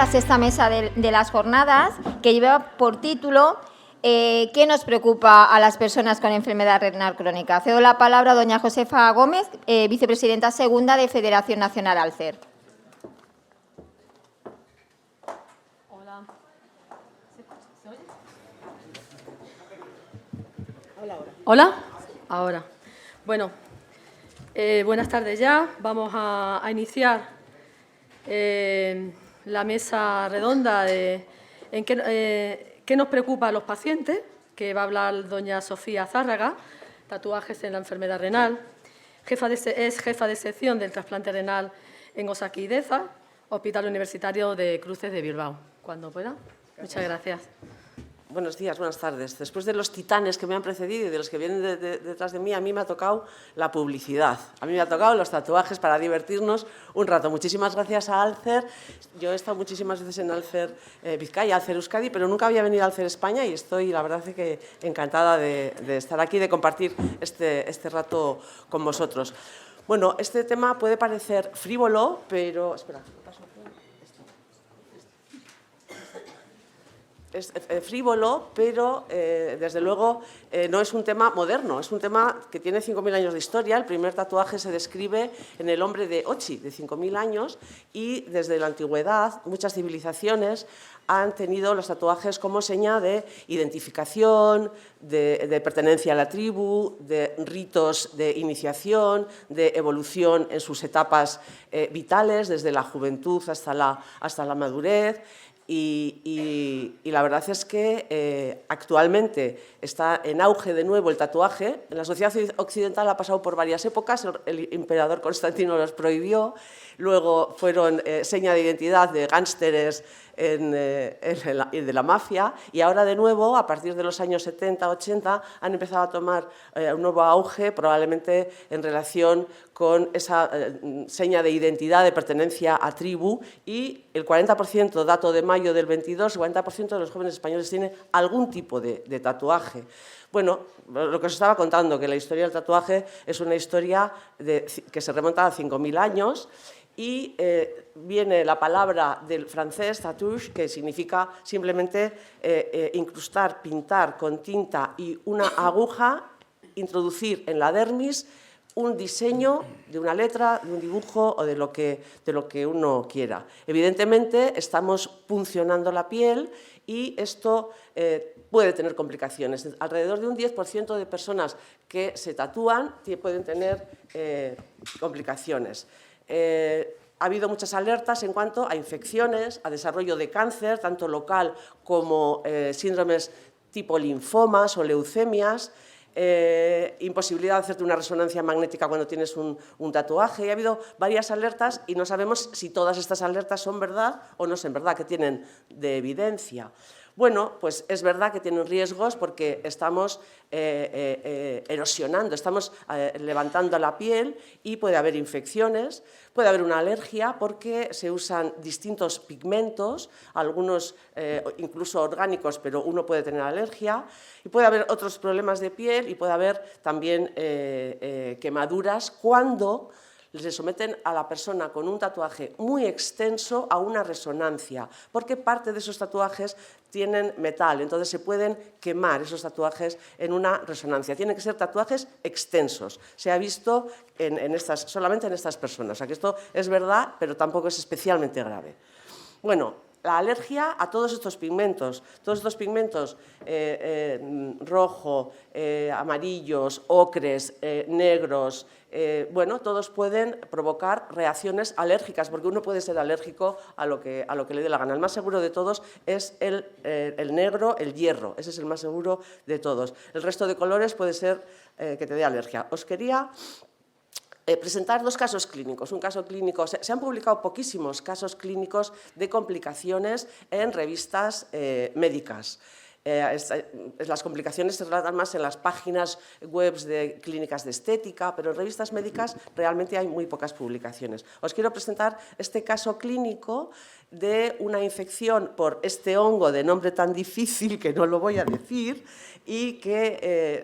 la sexta mesa de las jornadas, que lleva por título ¿qué nos preocupa a las personas con enfermedad renal crónica? Cedo la palabra a doña Josefa Gómez, vicepresidenta segunda de Federación Nacional Alcer. Hola. ¿Se oye? ¿Hola? Ahora. Bueno, buenas tardes ya. Vamos a iniciar la mesa redonda de ¿qué nos preocupa a los pacientes?, que va a hablar doña Sofía Zárraga, tatuajes en la enfermedad renal. Es jefa de sección del trasplante renal en Osakideza, Hospital Universitario de Cruces de Bilbao. Cuando pueda. Muchas gracias. Buenos días, buenas tardes. Después de los titanes que me han precedido y de los que vienen detrás de mí, a mí me ha tocado la publicidad. A mí me ha tocado los tatuajes para divertirnos un rato. Muchísimas gracias a Alcer. Yo he estado muchísimas veces en Alcer Vizcaya, Alcer Euskadi, pero nunca había venido a Alcer España y estoy, la verdad, que encantada de estar aquí, de compartir este rato con vosotros. Bueno, este tema puede parecer frívolo, pero... Espera, ¿qué pasó? Es frívolo, pero desde luego no es un tema moderno, es un tema que tiene 5.000 años de historia. El primer tatuaje se describe en el hombre de Ochi, de 5.000 años, y desde la antigüedad muchas civilizaciones han tenido los tatuajes como seña de identificación, de pertenencia a la tribu, de ritos de iniciación, de evolución en sus etapas vitales, desde la juventud hasta la madurez. Y la verdad es que actualmente está en auge de nuevo el tatuaje. En la sociedad occidental ha pasado por varias épocas. El emperador Constantino los prohibió, luego fueron seña de identidad de gánsteres de la mafia, y ahora de nuevo, a partir de los años 70-80, han empezado a tomar un nuevo auge, probablemente en relación con esa seña de identidad, de pertenencia a tribu, y el 40%, dato de mayo del 22, el 40% de los jóvenes españoles tiene algún tipo de tatuaje. Bueno, lo que os estaba contando, que la historia del tatuaje es una historia que se remonta a 5.000 años, y viene la palabra del francés tatouage, que significa simplemente incrustar, pintar con tinta y una aguja, introducir en la dermis un diseño de una letra, de un dibujo o de lo que uno quiera. Evidentemente, estamos puncionando la piel y esto puede tener complicaciones. Alrededor de un 10% de personas que se tatúan pueden tener complicaciones. Ha habido muchas alertas en cuanto a infecciones, a desarrollo de cáncer, tanto local como síndromes tipo linfomas o leucemias, imposibilidad de hacerte una resonancia magnética cuando tienes un tatuaje. Y ha habido varias alertas y no sabemos si todas estas alertas son verdad o no son verdad, que tienen de evidencia. Bueno, pues es verdad que tienen riesgos porque estamos erosionando, estamos levantando la piel y puede haber infecciones, puede haber una alergia porque se usan distintos pigmentos, algunos incluso orgánicos, pero uno puede tener alergia, y puede haber otros problemas de piel y puede haber también quemaduras cuando se someten a la persona con un tatuaje muy extenso a una resonancia, porque parte de esos tatuajes tienen metal, entonces se pueden quemar esos tatuajes en una resonancia. Tienen que ser tatuajes extensos. Se ha visto solamente en estas personas. O sea que esto es verdad, pero tampoco es especialmente grave. Bueno, la alergia a todos estos pigmentos rojo, amarillos, ocres, negros, bueno, todos pueden provocar reacciones alérgicas, porque uno puede ser alérgico a lo que le dé la gana. El más seguro de todos es el negro, el hierro, ese es el más seguro de todos. El resto de colores puede ser que te dé alergia. Os quería presentar dos casos clínicos. Un caso clínico, se han publicado poquísimos casos clínicos de complicaciones en revistas médicas. Las complicaciones se tratan más en las páginas web de clínicas de estética, pero en revistas médicas realmente hay muy pocas publicaciones. Os quiero presentar este caso clínico de una infección por este hongo de nombre tan difícil que no lo voy a decir y que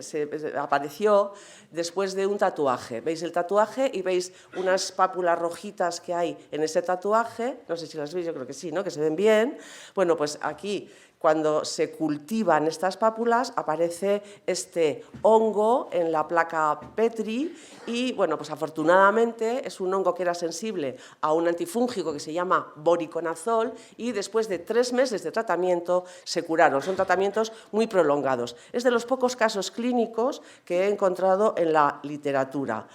apareció después de un tatuaje. Veis el tatuaje y veis unas pápulas rojitas que hay en ese tatuaje, no sé si las veis, yo creo que sí, ¿no? Que se ven bien. Bueno, pues aquí, cuando se cultivan estas pápulas, aparece este hongo en la placa Petri y, bueno, pues afortunadamente es un hongo que era sensible a un antifúngico que se llama voriconazol y después de 3 meses de tratamiento se curaron. Son tratamientos muy prolongados. Es de los pocos casos clínicos que he encontrado en la literatura.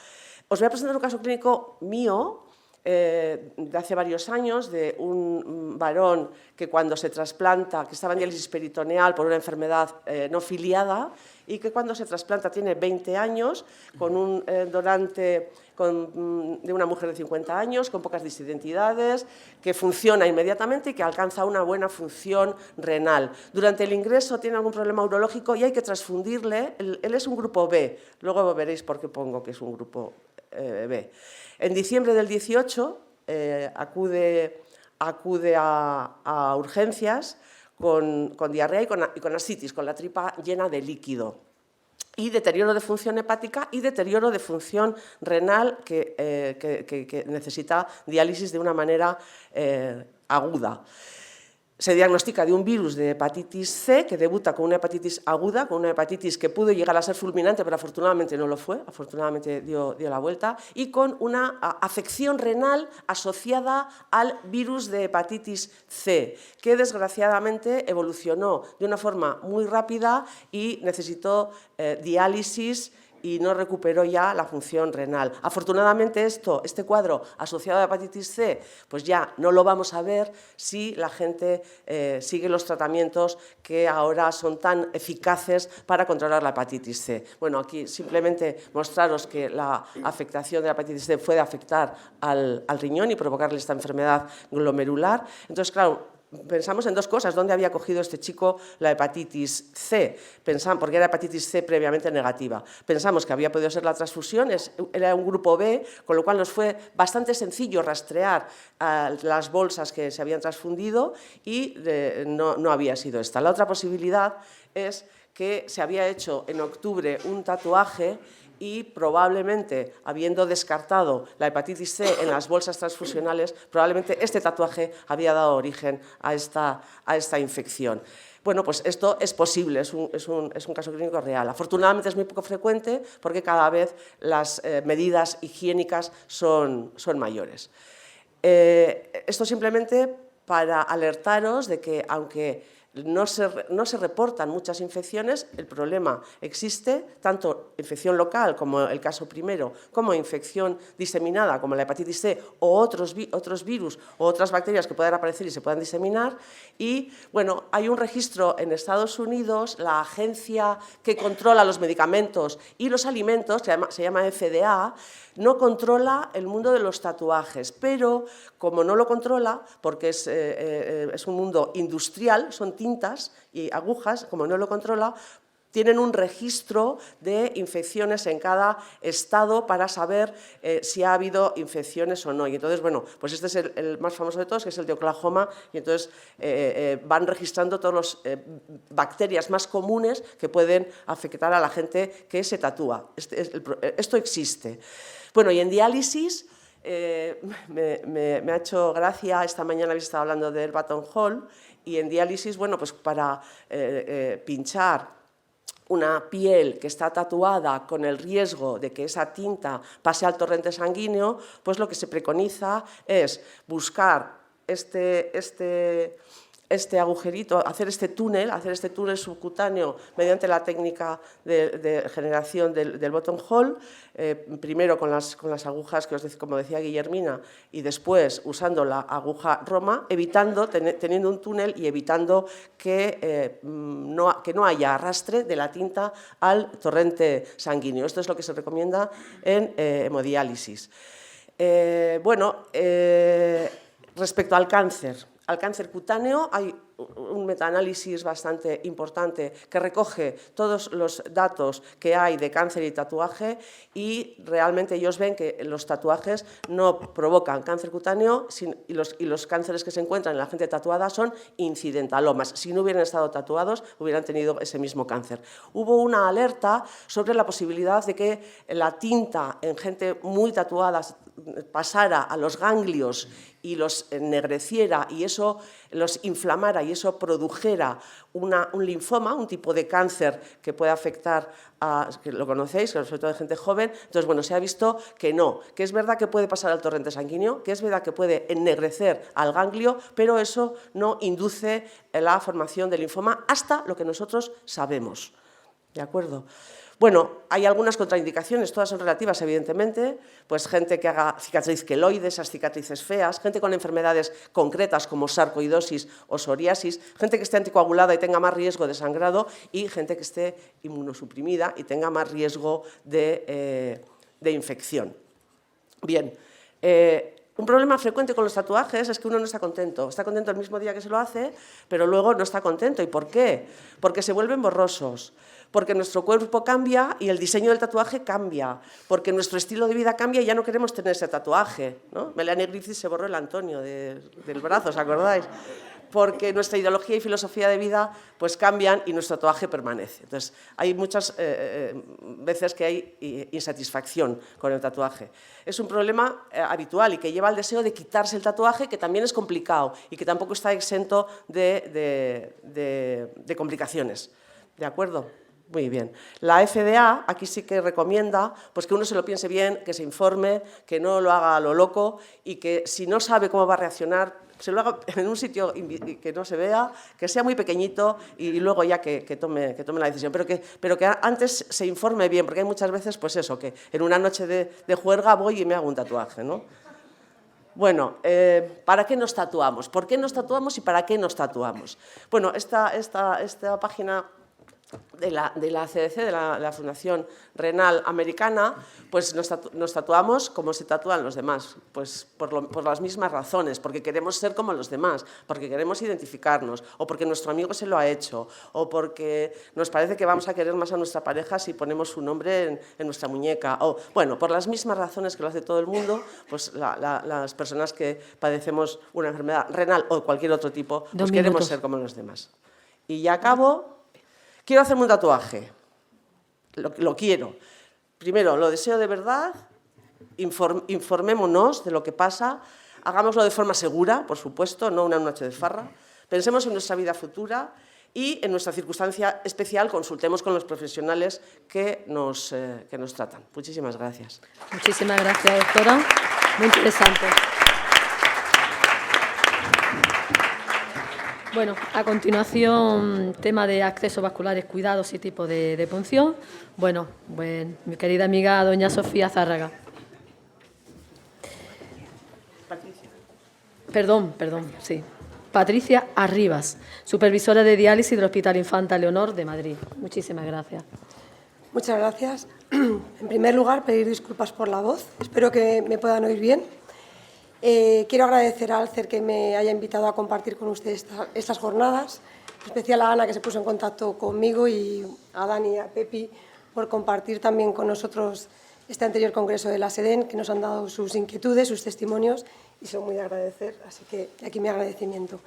Os voy a presentar un caso clínico mío, de hace varios años, de un varón que cuando se trasplanta, que estaba en diálisis peritoneal por una enfermedad no filiada y que cuando se trasplanta tiene 20 años, con un donante de una mujer de 50 años, con pocas disidentidades, que funciona inmediatamente y que alcanza una buena función renal. Durante el ingreso tiene algún problema urológico y hay que transfundirle. Él es un grupo B, luego veréis por qué pongo que es un grupo B. En diciembre del 18 acude a urgencias con diarrea y con ascitis, con la tripa llena de líquido, y deterioro de función hepática y deterioro de función renal que necesita diálisis de una manera aguda. Se diagnostica de un virus de hepatitis C que debuta con una hepatitis aguda, con una hepatitis que pudo llegar a ser fulminante, pero afortunadamente no lo fue, afortunadamente dio la vuelta, y con una afección renal asociada al virus de hepatitis C, que desgraciadamente evolucionó de una forma muy rápida y necesitó diálisis y no recuperó ya la función renal. Afortunadamente este cuadro asociado a hepatitis C, pues ya no lo vamos a ver si la gente sigue los tratamientos que ahora son tan eficaces para controlar la hepatitis C. Bueno, aquí simplemente mostraros que la afectación de la hepatitis C puede afectar al riñón y provocarle esta enfermedad glomerular. Entonces, claro, pensamos en 2 cosas. ¿Dónde había cogido este chico la hepatitis C? Pensamos, porque era hepatitis C previamente negativa. Pensamos que había podido ser la transfusión, era un grupo B, con lo cual nos fue bastante sencillo rastrear las bolsas que se habían transfundido y no había sido esta. La otra posibilidad es que se había hecho en octubre un tatuaje y probablemente, habiendo descartado la hepatitis C en las bolsas transfusionales, probablemente este tatuaje había dado origen a esta infección. Bueno, pues esto es posible, es un caso clínico real. Afortunadamente es muy poco frecuente porque cada vez las medidas higiénicas son mayores. Esto simplemente para alertaros de que, aunque no se reportan muchas infecciones, el problema existe, tanto infección local, como el caso primero, como infección diseminada, como la hepatitis C, o otros virus o otras bacterias que puedan aparecer y se puedan diseminar. Y, bueno, hay un registro en Estados Unidos, la agencia que controla los medicamentos y los alimentos, que se llama FDA, no controla el mundo de los tatuajes, pero como no lo controla, porque es un mundo industrial, son tintas y agujas, como no lo controla, tienen un registro de infecciones en cada estado para saber si ha habido infecciones o no. Y entonces, bueno, pues este es el más famoso de todos, que es el de Oklahoma, y entonces van registrando todas las bacterias más comunes que pueden afectar a la gente que se tatúa. Esto existe. Bueno, y en diálisis me ha hecho gracia, esta mañana habéis estado hablando del buttonhole, y en diálisis, bueno, pues para pinchar una piel que está tatuada con el riesgo de que esa tinta pase al torrente sanguíneo, pues lo que se preconiza es buscar este agujerito, hacer este túnel subcutáneo mediante la técnica de generación del buttonhole, primero con las agujas, como decía Guillermina, y después usando la aguja Roma, teniendo un túnel y evitando que no haya arrastre de la tinta al torrente sanguíneo. Esto es lo que se recomienda en hemodiálisis. Respecto al cáncer cutáneo hay un metaanálisis bastante importante que recoge todos los datos que hay de cáncer y tatuaje, y realmente ellos ven que los tatuajes no provocan cáncer cutáneo y los cánceres que se encuentran en la gente tatuada son incidentalomas. Si no hubieran estado tatuados, hubieran tenido ese mismo cáncer. Hubo una alerta sobre la posibilidad de que la tinta en gente muy tatuada pasara a los ganglios y los ennegreciera y eso los inflamara y eso produjera un linfoma, un tipo de cáncer que puede afectar a, que lo conocéis, sobre todo de gente joven. Entonces, bueno, se ha visto que no, que es verdad que puede pasar al torrente sanguíneo, que es verdad que puede ennegrecer al ganglio, pero eso no induce la formación del linfoma hasta lo que nosotros sabemos. ¿De acuerdo? Bueno, hay algunas contraindicaciones, todas son relativas, evidentemente, pues gente que haga cicatriz queloide, esas cicatrices feas, gente con enfermedades concretas como sarcoidosis o psoriasis, gente que esté anticoagulada y tenga más riesgo de sangrado y gente que esté inmunosuprimida y tenga más riesgo de infección. Bien. Un problema frecuente con los tatuajes es que uno no está contento el mismo día que se lo hace, pero luego no está contento. ¿Y por qué? Porque se vuelven borrosos, porque nuestro cuerpo cambia y el diseño del tatuaje cambia, porque nuestro estilo de vida cambia y ya no queremos tener ese tatuaje, ¿no? Melanie Griffith se borró el Antonio del brazo, ¿os acordáis? Porque nuestra ideología y filosofía de vida pues cambian y nuestro tatuaje permanece. Entonces, hay muchas veces que hay insatisfacción con el tatuaje. Es un problema habitual y que lleva al deseo de quitarse el tatuaje, que también es complicado y que tampoco está exento de complicaciones. ¿De acuerdo? Muy bien. La FDA aquí sí que recomienda pues, que uno se lo piense bien, que se informe, que no lo haga a lo loco y que si no sabe cómo va a reaccionar, se lo haga en un sitio que no se vea, que sea muy pequeñito y luego ya que tome la decisión. Pero que antes se informe bien, porque hay muchas veces, pues eso, que en una noche de juerga voy y me hago un tatuaje, ¿no? Bueno, ¿para qué nos tatuamos? ¿Por qué nos tatuamos y para qué nos tatuamos? Bueno, esta página de la CDC, de la Fundación Renal Americana, pues nos tatuamos como se tatúan los demás, pues por las mismas razones, porque queremos ser como los demás, porque queremos identificarnos, o porque nuestro amigo se lo ha hecho, o porque nos parece que vamos a querer más a nuestra pareja si ponemos su nombre en nuestra muñeca, o bueno, por las mismas razones que lo hace todo el mundo, pues las personas que padecemos una enfermedad renal o cualquier otro tipo, pues queremos ser como los demás. Y ya acabo. Quiero hacerme un tatuaje, lo quiero. Primero, lo deseo de verdad, informémonos de lo que pasa, hagámoslo de forma segura, por supuesto, no una noche de farra, pensemos en nuestra vida futura y en nuestra circunstancia especial consultemos con los profesionales que nos tratan. Muchísimas gracias. Muchísimas gracias, doctora. Muy interesante. Bueno, a continuación, tema de accesos vasculares, cuidados y tipo de punción. Bueno, mi querida amiga doña Sofía Zárraga. Patricia. Perdón, sí. Patricia Arribas, supervisora de diálisis del Hospital Infanta Leonor de Madrid. Muchísimas gracias. Muchas gracias. En primer lugar, pedir disculpas por la voz. Espero que me puedan oír bien. Quiero agradecer a Alcer que me haya invitado a compartir con ustedes estas jornadas, en especial a Ana, que se puso en contacto conmigo, y a Dani y a Pepi por compartir también con nosotros este anterior congreso de la SEDEN, que nos han dado sus inquietudes, sus testimonios, y son muy de agradecer, así que aquí mi agradecimiento.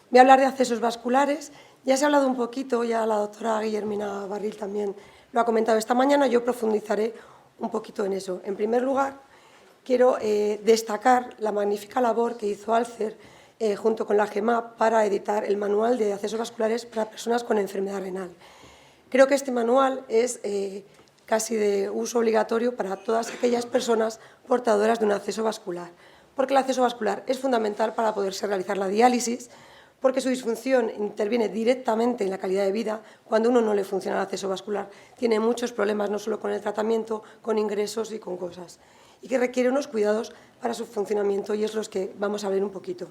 Voy a hablar de accesos vasculares. Ya se ha hablado un poquito, ya la doctora Guillermina Barril también lo ha comentado esta mañana, yo profundizaré un poquito en eso. En primer lugar, quiero destacar la magnífica labor que hizo Alcer junto con la GEMAP para editar el manual de accesos vasculares para personas con enfermedad renal. Creo que este manual es casi de uso obligatorio para todas aquellas personas portadoras de un acceso vascular, porque el acceso vascular es fundamental para poderse realizar la diálisis, porque su disfunción interviene directamente en la calidad de vida. Cuando uno no le funciona el acceso vascular, tiene muchos problemas, no solo con el tratamiento, con ingresos y con cosas, y que requiere unos cuidados para su funcionamiento, y es los que vamos a ver un poquito.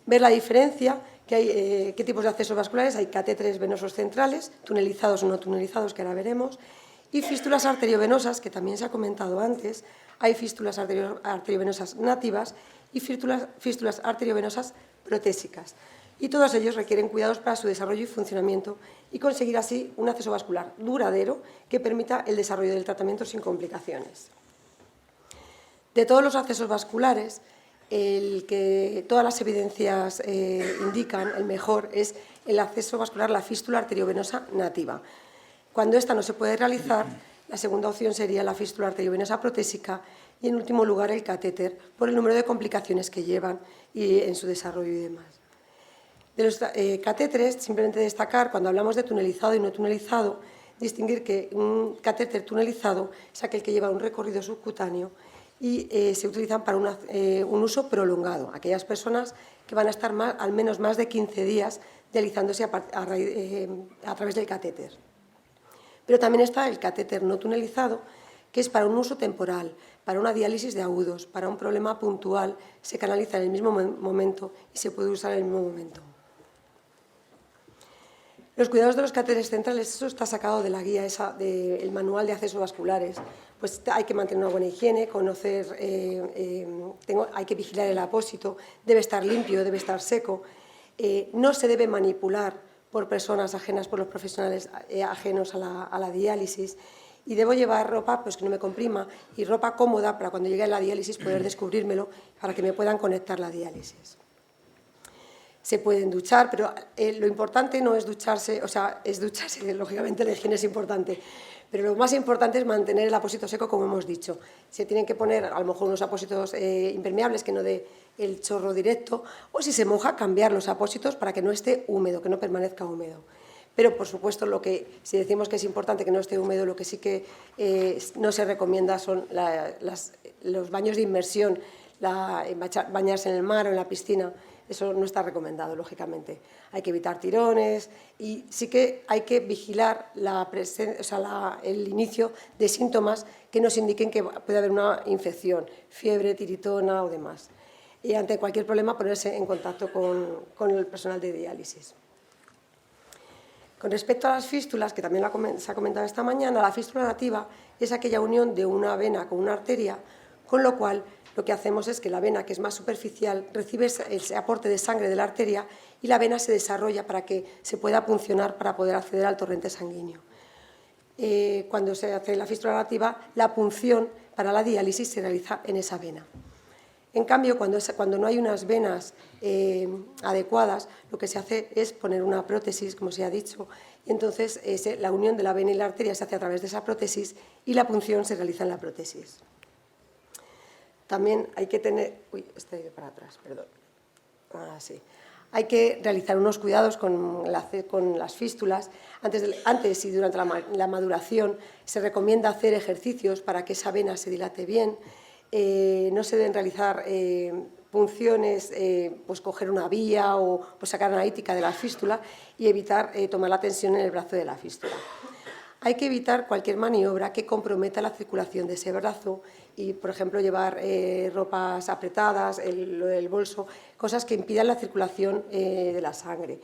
Ver la diferencia, que hay, qué tipos de accesos vasculares. Hay catéteres venosos centrales, tunelizados o no tunelizados, que ahora veremos, y fístulas arteriovenosas, que también se ha comentado antes. Hay fístulas arteriovenosas nativas y fístulas arteriovenosas protésicas. y todos ellos requieren cuidados para su desarrollo y funcionamiento y conseguir así un acceso vascular duradero que permita el desarrollo del tratamiento sin complicaciones. De todos los accesos vasculares, el que todas las evidencias indican, el mejor es el acceso vascular, la fístula arteriovenosa nativa. Cuando esta no se puede realizar, la segunda opción sería la fístula arteriovenosa protésica y, en último lugar, el catéter, por el número de complicaciones que llevan y en su desarrollo y demás. De los catéteres, simplemente destacar, cuando hablamos de tunelizado y no tunelizado, distinguir que un catéter tunelizado es aquel que lleva un recorrido subcutáneo y se utilizan para un uso prolongado, aquellas personas que van a estar al menos más de 15 días dializándose a través del catéter. Pero también está el catéter no tunelizado, que es para un uso temporal, para una diálisis de agudos, para un problema puntual, se canaliza en el mismo momento y se puede usar en el mismo momento. Los cuidados de los catéteres centrales, eso está sacado de la guía del manual de acceso vasculares. Pues hay que mantener una buena higiene, conocer, hay que vigilar el apósito, debe estar limpio, debe estar seco. No se debe manipular por personas ajenas, por los profesionales ajenos a la diálisis. Y debo llevar ropa pues, que no me comprima y ropa cómoda para cuando llegue a la diálisis poder descubrírmelo para que me puedan conectar la diálisis. Se pueden duchar, pero lo importante no es ducharse, o sea, es ducharse, lógicamente la higiene es importante, pero lo más importante es mantener el apósito seco, como hemos dicho. Se tienen que poner a lo mejor unos apósitos impermeables que no dé el chorro directo, o si se moja, cambiar los apósitos para que no esté húmedo, que no permanezca húmedo. Pero, por supuesto, si decimos que es importante que no esté húmedo, lo que sí que no se recomienda son los baños de inmersión, bañarse en el mar o en la piscina. Eso no está recomendado, lógicamente. Hay que evitar tirones y sí que hay que vigilar el inicio de síntomas que nos indiquen que puede haber una infección, fiebre, tiritona o demás. Y ante cualquier problema ponerse en contacto con el personal de diálisis. Con respecto a las fístulas, que también se ha comentado esta mañana, la fístula nativa es aquella unión de una vena con una arteria, con lo cual lo que hacemos es que la vena, que es más superficial, recibe ese aporte de sangre de la arteria y la vena se desarrolla para que se pueda puncionar para poder acceder al torrente sanguíneo. Cuando se hace la fístula nativa, la punción para la diálisis se realiza en esa vena. En cambio, cuando no hay unas venas adecuadas, lo que se hace es poner una prótesis, como se ha dicho, y entonces la unión de la vena y la arteria se hace a través de esa prótesis y la punción se realiza en la prótesis. También hay que tener... estoy para atrás, perdón. Sí. Hay que realizar unos cuidados con las fístulas. Antes y durante la maduración se recomienda hacer ejercicios para que esa vena se dilate bien. No se deben realizar punciones, pues coger una vía o pues sacar analítica de la fístula y evitar tomar la tensión en el brazo de la fístula. Hay que evitar cualquier maniobra que comprometa la circulación de ese brazo y, por ejemplo, llevar ropas apretadas, el bolso, cosas que impidan la circulación de la sangre.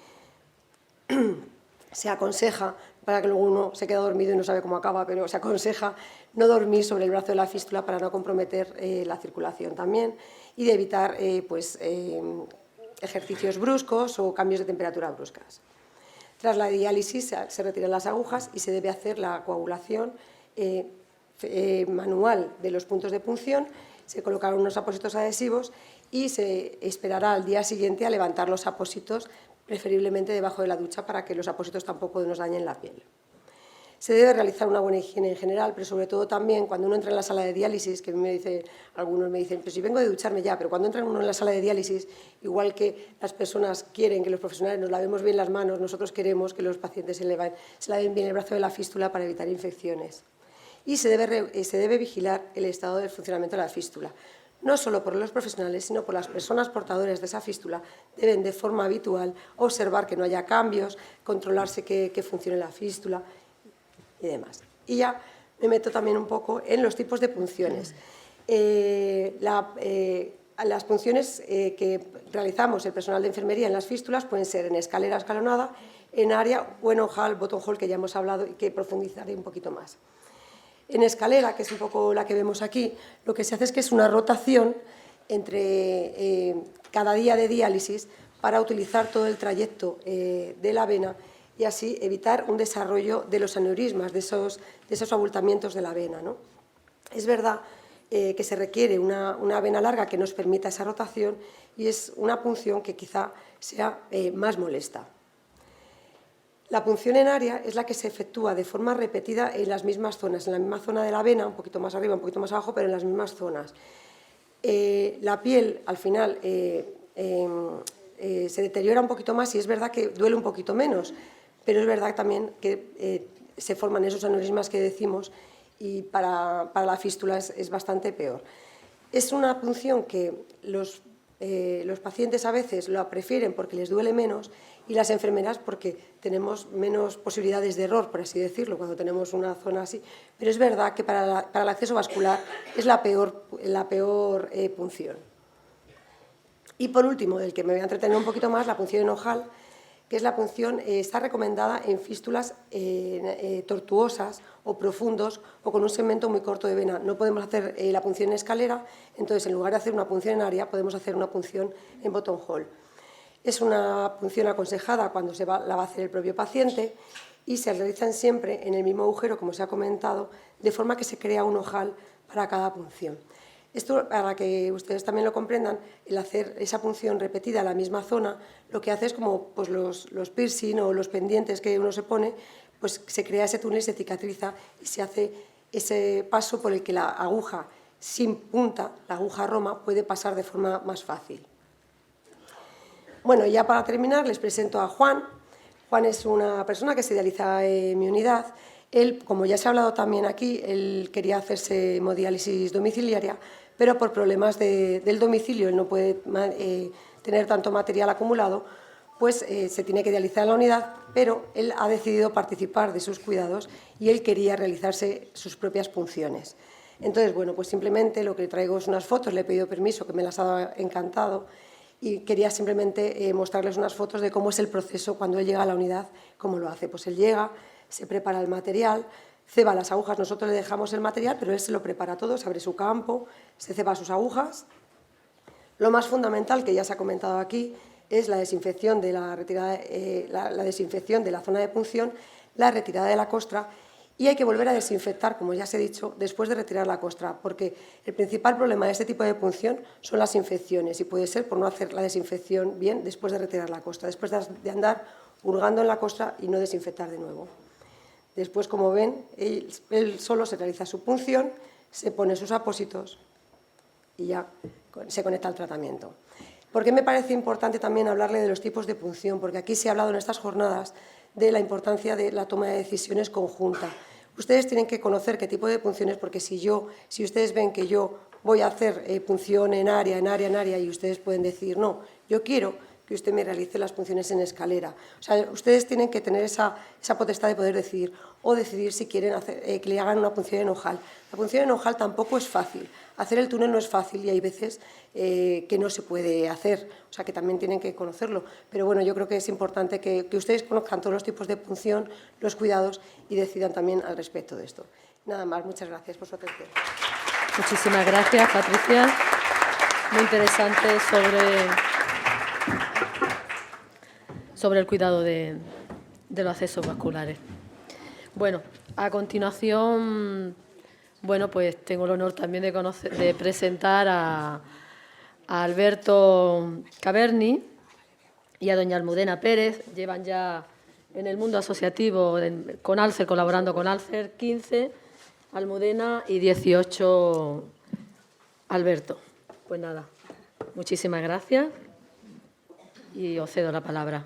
Se aconseja, para que luego uno se queda dormido y no sabe cómo acaba, pero se aconseja no dormir sobre el brazo de la fístula para no comprometer la circulación también y de evitar ejercicios bruscos o cambios de temperatura bruscas. Tras la diálisis se retiran las agujas y se debe hacer la coagulación manual de los puntos de punción, se colocarán unos apósitos adhesivos y se esperará al día siguiente a levantar los apósitos, preferiblemente debajo de la ducha para que los apósitos tampoco nos dañen la piel. Se debe realizar una buena higiene en general, pero sobre todo también cuando uno entra en la sala de diálisis, que algunos me dicen, pues si vengo de ducharme ya, pero cuando entra uno en la sala de diálisis, igual que las personas quieren que los profesionales nos lavemos bien las manos, nosotros queremos que los pacientes se laven bien el brazo de la fístula para evitar infecciones. Y se debe vigilar el estado del funcionamiento de la fístula. No solo por los profesionales, sino por las personas portadoras de esa fístula, deben de forma habitual observar que no haya cambios, controlarse que funcione la fístula y demás. Y ya me meto también un poco en los tipos de punciones. Las punciones que realizamos el personal de enfermería en las fístulas pueden ser en escalera escalonada, en área o en ojal, buttonhole, que ya hemos hablado y que profundizaré un poquito más. En escalera, que es un poco la que vemos aquí, lo que se hace es que es una rotación entre cada día de diálisis para utilizar todo el trayecto de la vena y así evitar un desarrollo de los aneurismas, de esos abultamientos de la vena, ¿no? Es verdad que se requiere una vena larga que nos permita esa rotación y es una punción que quizá sea más molesta. La punción en área es la que se efectúa de forma repetida en las mismas zonas, en la misma zona de la vena, un poquito más arriba, un poquito más abajo, pero en las mismas zonas. La piel, al final, se deteriora un poquito más y es verdad que duele un poquito menos, pero es verdad también que se forman esos aneurismas que decimos y para la fístula es bastante peor. Es una punción que los pacientes a veces la prefieren porque les duele menos y las enfermeras porque tenemos menos posibilidades de error, por así decirlo, cuando tenemos una zona así. Pero es verdad que para el acceso vascular es la peor punción. Y por último, del que me voy a entretener un poquito más, la punción en ojal, que es la punción, está recomendada en fístulas tortuosas o profundos o con un segmento muy corto de vena. No podemos hacer la punción en escalera, entonces en lugar de hacer una punción en área podemos hacer una punción en buttonhole. Es una punción aconsejada cuando la va a hacer el propio paciente y se realizan siempre en el mismo agujero, como se ha comentado, de forma que se crea un ojal para cada punción. Esto, para que ustedes también lo comprendan, el hacer esa punción repetida en la misma zona, lo que hace es como pues, los piercing o los pendientes que uno se pone, pues se crea ese túnel, se cicatriza y se hace ese paso por el que la aguja sin punta, la aguja roma, puede pasar de forma más fácil. Bueno, ya para terminar les presento a Juan. Juan es una persona que se dializa en mi unidad. Él, como ya se ha hablado también aquí, él quería hacerse hemodiálisis domiciliaria, pero por problemas del domicilio, él no puede tener tanto material acumulado, pues se tiene que dializar en la unidad, pero él ha decidido participar de sus cuidados y él quería realizarse sus propias punciones. Entonces, bueno, pues simplemente lo que traigo es unas fotos, le he pedido permiso, que me las ha dado encantado, y quería simplemente mostrarles unas fotos de cómo es el proceso cuando él llega a la unidad, cómo lo hace. Pues él llega, se prepara el material, ceba las agujas, nosotros le dejamos el material, pero él se lo prepara todo, se abre su campo, se ceba sus agujas. Lo más fundamental, que ya se ha comentado aquí, es la desinfección de la retirada, la desinfección de la zona de punción, la retirada de la costra, y hay que volver a desinfectar, como ya os he dicho, después de retirar la costra, porque el principal problema de este tipo de punción son las infecciones y puede ser por no hacer la desinfección bien después de retirar la costra, después de andar hurgando en la costra y no desinfectar de nuevo. Después, como ven, él solo se realiza su punción, se pone sus apósitos y ya se conecta al tratamiento. ¿Por qué me parece importante también hablarle de los tipos de punción? Porque aquí se ha hablado en estas jornadas de la importancia de la toma de decisiones conjunta. Ustedes tienen que conocer qué tipo de punciones, porque si ustedes ven que yo voy a hacer punción en área, y ustedes pueden decir, no, yo quiero que usted me realice las punciones en escalera. O sea, ustedes tienen que tener esa potestad de poder decidir, o decidir si quieren que le hagan una punción en ojal. La punción en ojal tampoco es fácil. Hacer el túnel no es fácil y hay veces que no se puede hacer, o sea que también tienen que conocerlo. Pero bueno, yo creo que es importante que ustedes conozcan todos los tipos de punción, los cuidados y decidan también al respecto de esto. Nada más, muchas gracias por su atención. Muchísimas gracias, Patricia. Muy interesante sobre el cuidado de los accesos vasculares. Bueno, a continuación, bueno, pues tengo el honor también de presentar a Alberto Caverni y a doña Almudena Pérez. Llevan ya en el mundo asociativo con Alcer, colaborando con Alcer, 15 Almudena y 18 Alberto. Pues nada, muchísimas gracias y os cedo la palabra.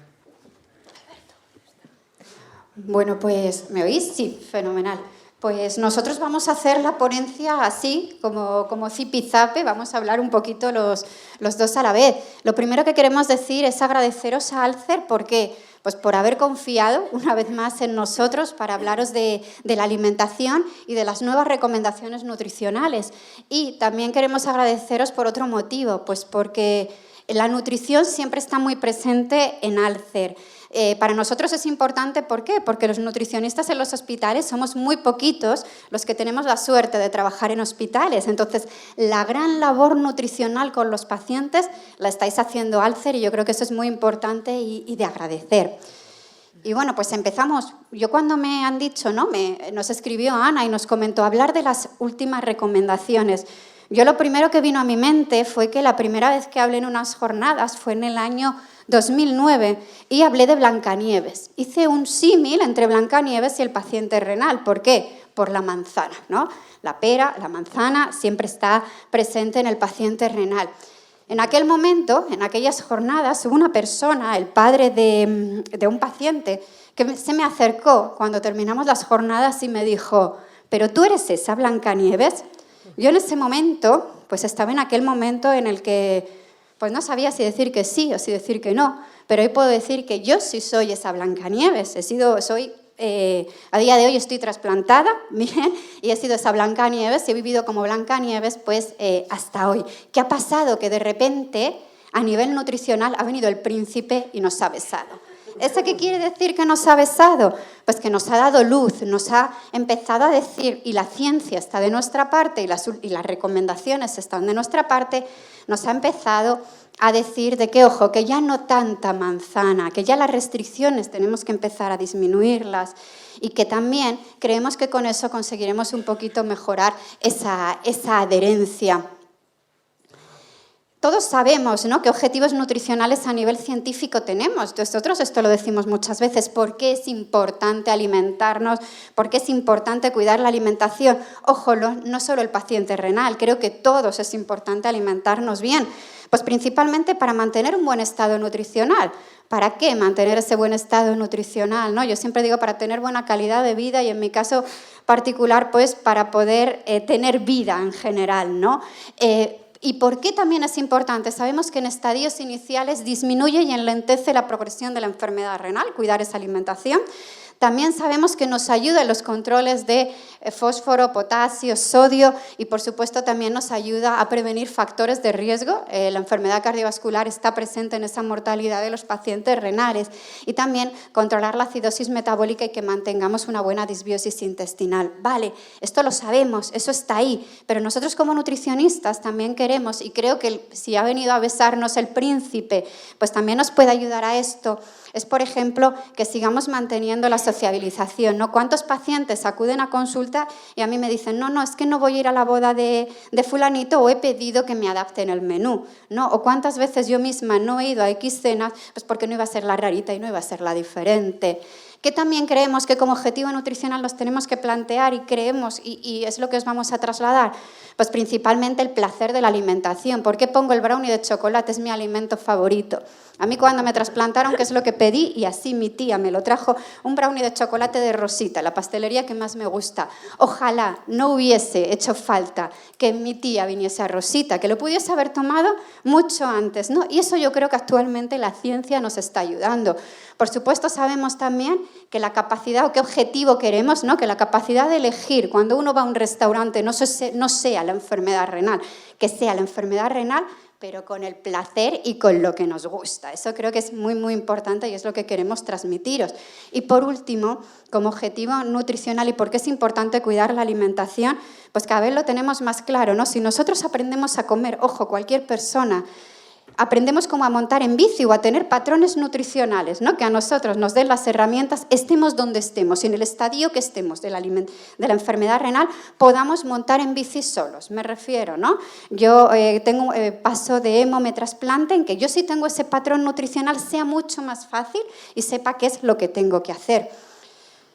Bueno, pues, ¿me oís? Sí, fenomenal. Pues nosotros vamos a hacer la ponencia así, como zipizape, vamos a hablar un poquito los dos a la vez. Lo primero que queremos decir es agradeceros a Alcer, ¿por qué? Pues por haber confiado una vez más en nosotros para hablaros de la alimentación y de las nuevas recomendaciones nutricionales. Y también queremos agradeceros por otro motivo, pues porque la nutrición siempre está muy presente en Alcer. Para nosotros es importante, ¿por qué? Porque los nutricionistas en los hospitales somos muy poquitos los que tenemos la suerte de trabajar en hospitales. Entonces, la gran labor nutricional con los pacientes la estáis haciendo Alcer y yo creo que eso es muy importante y de agradecer. Y bueno, pues empezamos. Yo cuando me han dicho, ¿no? Nos escribió Ana y nos comentó hablar de las últimas recomendaciones. Yo lo primero que vino a mi mente fue que la primera vez que hablé en unas jornadas fue en el año 2009 y hablé de Blancanieves. Hice un símil entre Blancanieves y el paciente renal. ¿Por qué? Por la manzana, ¿no? La pera, la manzana, siempre está presente en el paciente renal. En aquel momento, en aquellas jornadas, hubo una persona, el padre de un paciente, que se me acercó cuando terminamos las jornadas y me dijo: ¿pero tú eres esa Blancanieves? Yo en ese momento, pues estaba en aquel momento en el que pues no sabía si decir que sí o si decir que no, pero hoy puedo decir que yo sí soy esa Blancanieves. A día de hoy estoy trasplantada, bien, y he sido esa Blancanieves y he vivido como Blancanieves pues hasta hoy. ¿Qué ha pasado? Que de repente, a nivel nutricional, ha venido el príncipe y nos ha besado. ¿Eso qué quiere decir que nos ha besado? Pues que nos ha dado luz, nos ha empezado a decir, y la ciencia está de nuestra parte y las recomendaciones están de nuestra parte, nos ha empezado a decir de que, ojo, que ya no tanta manzana, que ya las restricciones tenemos que empezar a disminuirlas y que también creemos que con eso conseguiremos un poquito mejorar esa adherencia. Todos sabemos, ¿no?, qué objetivos nutricionales a nivel científico tenemos. Nosotros esto lo decimos muchas veces. ¿Por qué es importante alimentarnos? ¿Por qué es importante cuidar la alimentación? Ojo, no solo el paciente renal, creo que todos es importante alimentarnos bien. Pues principalmente para mantener un buen estado nutricional. ¿Para qué mantener ese buen estado nutricional, ¿no? Yo siempre digo para tener buena calidad de vida y en mi caso particular, pues para poder tener vida en general, ¿no? ¿Y por qué también es importante? Sabemos que en estadios iniciales disminuye y enlentece la progresión de la enfermedad renal, cuidar esa alimentación. También sabemos que nos ayuda en los controles de fósforo, potasio, sodio y, por supuesto, también nos ayuda a prevenir factores de riesgo. La enfermedad cardiovascular está presente en esa mortalidad de los pacientes renales y también controlar la acidosis metabólica y que mantengamos una buena disbiosis intestinal. Vale, esto lo sabemos, eso está ahí, pero nosotros como nutricionistas también queremos, y creo que si ha venido a besarnos el príncipe, pues también nos puede ayudar a esto. Es, por ejemplo, que sigamos manteniendo la sociabilización, ¿no? ¿Cuántos pacientes acuden a consulta y a mí me dicen, no, es que no voy a ir a la boda de fulanito o he pedido que me adapten el menú, ¿no? O cuántas veces yo misma no he ido a X cenas, pues porque no iba a ser la rarita y no iba a ser la diferente. Que también creemos que como objetivo nutricional los tenemos que plantear y creemos, y es lo que os vamos a trasladar, pues principalmente el placer de la alimentación. ¿Por qué pongo el brownie de chocolate? Es mi alimento favorito. A mí cuando me trasplantaron, ¿qué es lo que pedí? Y así mi tía me lo trajo, un brownie de chocolate de Rosita, la pastelería que más me gusta. Ojalá no hubiese hecho falta que mi tía viniese a Rosita, que lo pudiese haber tomado mucho antes, ¿no? Y eso yo creo que actualmente la ciencia nos está ayudando. Por supuesto, sabemos también que la capacidad o qué objetivo queremos, ¿no? Que la capacidad de elegir cuando uno va a un restaurante no sea la enfermedad renal, que sea la enfermedad renal, pero con el placer y con lo que nos gusta. Eso creo que es muy, muy importante y es lo que queremos transmitiros. Y por último, como objetivo nutricional y por qué es importante cuidar la alimentación, pues cada vez lo tenemos más claro, ¿no? Si nosotros aprendemos a comer, ojo, cualquier persona, aprendemos cómo a montar en bici o a tener patrones nutricionales, ¿no? Que a nosotros nos den las herramientas, estemos donde estemos, en el estadio que estemos de la enfermedad renal, podamos montar en bici solos, me refiero, ¿no? Yo tengo paso de hemo, me trasplanten, que yo sí tengo ese patrón nutricional, sea mucho más fácil y sepa qué es lo que tengo que hacer.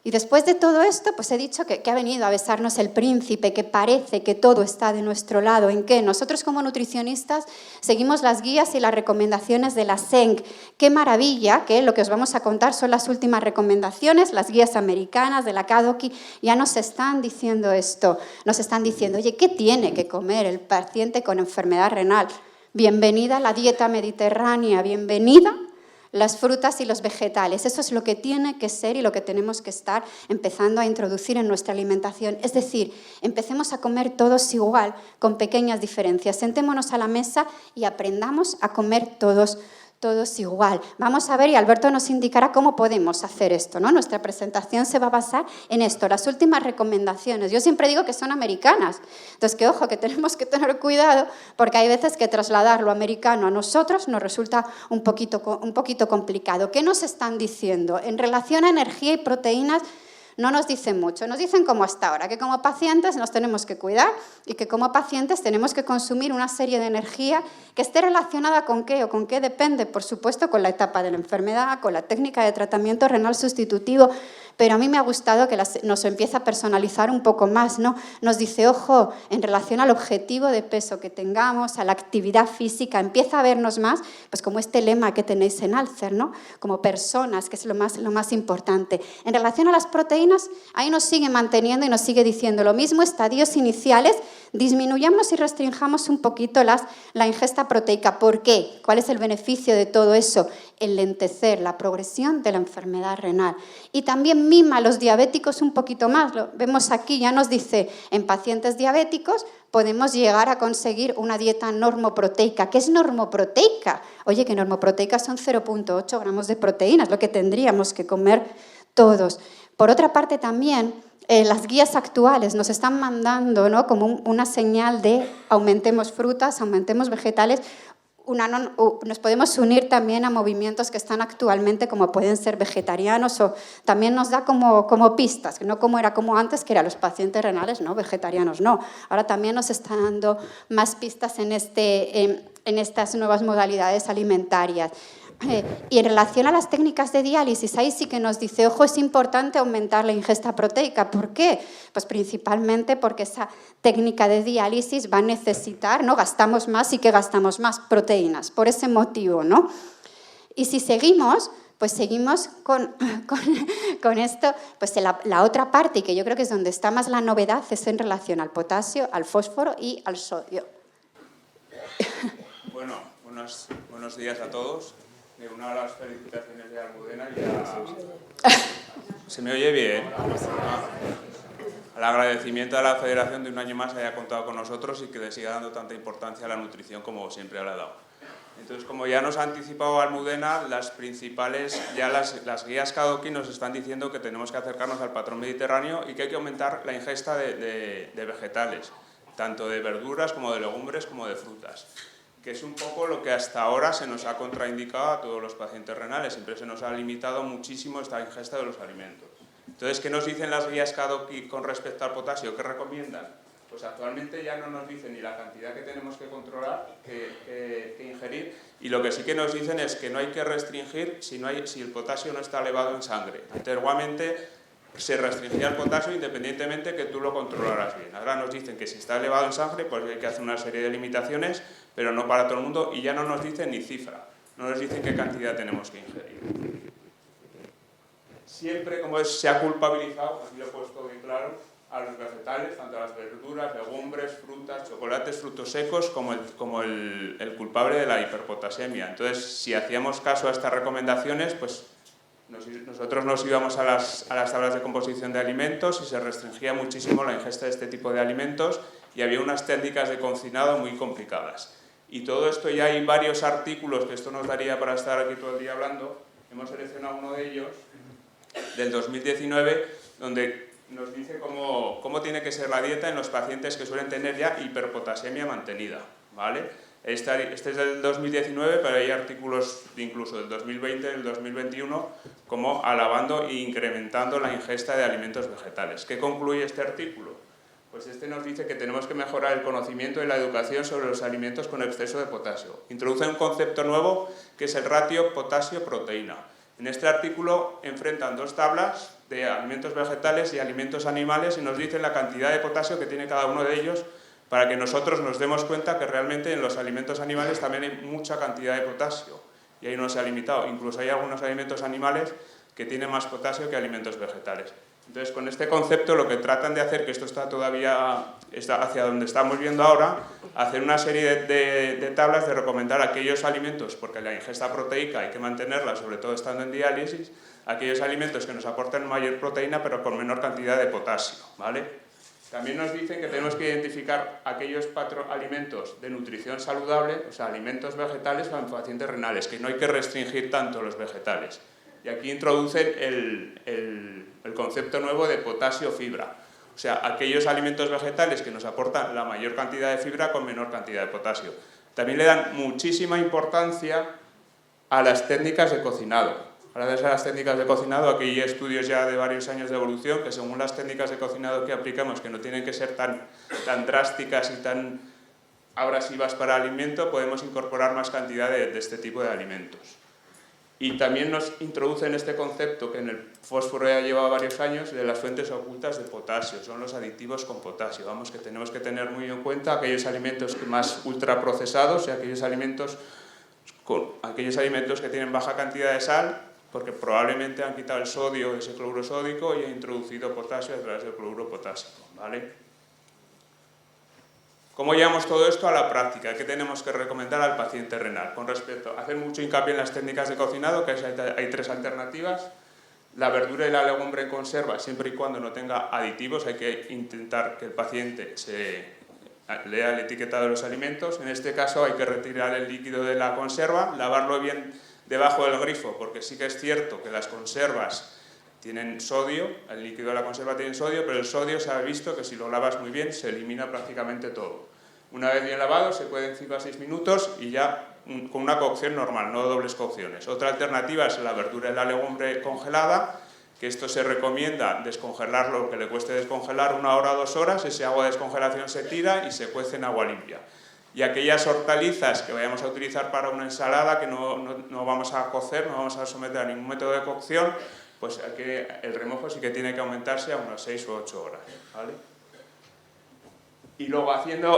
Y después de todo esto, pues he dicho que ha venido a besarnos el príncipe, que parece que todo está de nuestro lado, en que nosotros como nutricionistas seguimos las guías y las recomendaciones de la SENC. ¡Qué maravilla! Que lo que os vamos a contar son las últimas recomendaciones, las guías americanas de la KDOQI, ya nos están diciendo esto, nos están diciendo, oye, ¿qué tiene que comer el paciente con enfermedad renal? Bienvenida a la dieta mediterránea, bienvenida las frutas y los vegetales. Eso es lo que tiene que ser y lo que tenemos que estar empezando a introducir en nuestra alimentación. Es decir, empecemos a comer todos igual, con pequeñas diferencias. Sentémonos a la mesa y aprendamos a comer todos todos igual. Vamos a ver, y Alberto nos indicará cómo podemos hacer esto, ¿no? Nuestra presentación se va a basar en esto, las últimas recomendaciones. Yo siempre digo que son americanas, entonces que ojo, que tenemos que tener cuidado, porque hay veces que trasladar lo americano a nosotros nos resulta un poquito complicado. ¿Qué nos están diciendo? En relación a energía y proteínas, no nos dicen mucho, nos dicen como hasta ahora, que como pacientes nos tenemos que cuidar y que como pacientes tenemos que consumir una serie de energía que esté relacionada con qué o con qué depende, por supuesto, con la etapa de la enfermedad, con la técnica de tratamiento renal sustitutivo, pero a mí me ha gustado que nos empieza a personalizar un poco más, ¿no? Nos dice, ojo, en relación al objetivo de peso que tengamos, a la actividad física, empieza a vernos más, pues como este lema que tenéis en Alcer, ¿no? Como personas, que es lo más importante. En relación a las proteínas, ahí nos sigue manteniendo y nos sigue diciendo lo mismo, estadios iniciales, disminuyamos y restringamos un poquito la ingesta proteica. ¿Por qué? ¿Cuál es el beneficio de todo eso? Enlentecer la progresión de la enfermedad renal. Y también mima a los diabéticos un poquito más. Lo vemos aquí, ya nos dice, en pacientes diabéticos podemos llegar a conseguir una dieta normoproteica. ¿Qué es normoproteica? Oye, que normoproteica son 0,8 gramos de proteínas, lo que tendríamos que comer todos. Por otra parte también, las guías actuales nos están mandando, ¿no?, como una señal de aumentemos frutas, aumentemos vegetales. Nos podemos unir también a movimientos que están actualmente, como pueden ser vegetarianos, o también nos da como pistas, no como era como antes, que eran los pacientes renales, no, vegetarianos no. Ahora también nos están dando más pistas en estas nuevas modalidades alimentarias. Y en relación a las técnicas de diálisis, ahí sí que nos dice, ojo, es importante aumentar la ingesta proteica. ¿Por qué? Pues principalmente porque esa técnica de diálisis va a necesitar, ¿no?, gastamos más y que gastamos más proteínas, por ese motivo, ¿no? Y si seguimos, pues seguimos con esto, pues la otra parte, y que yo creo que es donde está más la novedad, es en relación al potasio, al fósforo y al sodio. Bueno, buenos días a todos. Me uno a las felicitaciones de Almudena y a... ¿Se me oye bien? Al agradecimiento a la Federación de un año más haya contado con nosotros y que le siga dando tanta importancia a la nutrición como siempre le ha dado. Entonces, como ya nos ha anticipado Almudena, las principales, ya las guías Kadoki nos están diciendo que tenemos que acercarnos al patrón mediterráneo y que hay que aumentar la ingesta de vegetales, tanto de verduras como de legumbres como de frutas, que es un poco lo que hasta ahora se nos ha contraindicado a todos los pacientes renales. Siempre se nos ha limitado muchísimo esta ingesta de los alimentos. Entonces, ¿qué nos dicen las guías Kadoki con respecto al potasio? ¿Qué recomiendan? Pues actualmente ya no nos dicen ni la cantidad que tenemos que controlar, que ingerir, y lo que sí que nos dicen es que no hay que restringir si el potasio no está elevado en sangre. Antiguamente se restringía el potasio independientemente que tú lo controlaras bien. Ahora nos dicen que si está elevado en sangre, pues hay que hacer una serie de limitaciones, pero no para todo el mundo, y ya no nos dicen ni cifra, no nos dicen qué cantidad tenemos que ingerir. Siempre, como se ha culpabilizado, aquí lo he puesto bien claro, a los vegetales, tanto a las verduras, legumbres, frutas, chocolates, frutos secos, como el culpable de la hiperpotasemia. Entonces, si hacíamos caso a estas recomendaciones, pues nosotros nos íbamos a las tablas de composición de alimentos y se restringía muchísimo la ingesta de este tipo de alimentos y había unas técnicas de cocinado muy complicadas. Y todo esto ya hay varios artículos, que esto nos daría para estar aquí todo el día hablando. Hemos seleccionado uno de ellos, del 2019, donde nos dice cómo tiene que ser la dieta en los pacientes que suelen tener ya hiperpotasemia mantenida, ¿vale? Este es del 2019, pero hay artículos incluso del 2020 y del 2021 como alabando e incrementando la ingesta de alimentos vegetales. ¿Qué concluye este artículo? Pues este nos dice que tenemos que mejorar el conocimiento y la educación sobre los alimentos con exceso de potasio. Introduce un concepto nuevo que es el ratio potasio-proteína. En este artículo enfrentan dos tablas de alimentos vegetales y alimentos animales y nos dicen la cantidad de potasio que tiene cada uno de ellos, para que nosotros nos demos cuenta que realmente en los alimentos animales también hay mucha cantidad de potasio y ahí no se ha limitado. Incluso hay algunos alimentos animales que tienen más potasio que alimentos vegetales. Entonces, con este concepto lo que tratan de hacer, que esto está hacia donde estamos viendo ahora, hacer una serie de tablas de recomendar aquellos alimentos, porque la ingesta proteica hay que mantenerla, sobre todo estando en diálisis, aquellos alimentos que nos aportan mayor proteína pero con menor cantidad de potasio, ¿vale? También nos dicen que tenemos que identificar aquellos alimentos de nutrición saludable, o sea, alimentos vegetales para pacientes renales, que no hay que restringir tanto los vegetales. Y aquí introducen el concepto nuevo de potasio-fibra. O sea, aquellos alimentos vegetales que nos aportan la mayor cantidad de fibra con menor cantidad de potasio. También le dan muchísima importancia a las técnicas de cocinado. Gracias a las técnicas de cocinado, aquí hay estudios ya de varios años de evolución que según las técnicas de cocinado que aplicamos, que no tienen que ser tan drásticas y tan abrasivas para el alimento, podemos incorporar más cantidad de este tipo de alimentos. Y también nos introducen este concepto que en el fósforo ya lleva varios años de las fuentes ocultas de potasio, son los aditivos con potasio. Vamos, que tenemos que tener muy en cuenta aquellos alimentos más ultraprocesados y aquellos alimentos que tienen baja cantidad de sal, porque probablemente han quitado el sodio, ese cloruro sódico, y han introducido potasio a través del cloruro potásico, ¿vale? ¿Cómo llevamos todo esto a la práctica? ¿Qué tenemos que recomendar al paciente renal? Con respecto a hacer mucho hincapié en las técnicas de cocinado, que hay 3 alternativas. La verdura y la legumbre en conserva, siempre y cuando no tenga aditivos, hay que intentar que el paciente lea el etiquetado de los alimentos. En este caso hay que retirar el líquido de la conserva, lavarlo bien debajo del grifo, porque sí que es cierto que las conservas tienen sodio, el líquido de la conserva tiene sodio, pero el sodio se ha visto que si lo lavas muy bien se elimina prácticamente todo. Una vez bien lavado se puede en 5 a 6 minutos y ya con una cocción normal, no dobles cocciones. Otra alternativa es la verdura y la legumbre congelada, que esto se recomienda descongelarlo, lo que le cueste descongelar 1 hora o 2 horas, ese agua de descongelación se tira y se cuece en agua limpia. Y aquellas hortalizas que vayamos a utilizar para una ensalada que no vamos a cocer, no vamos a someter a ningún método de cocción, pues aquí el remojo sí que tiene que aumentarse a unas 6 o 8 horas, ¿vale? Y luego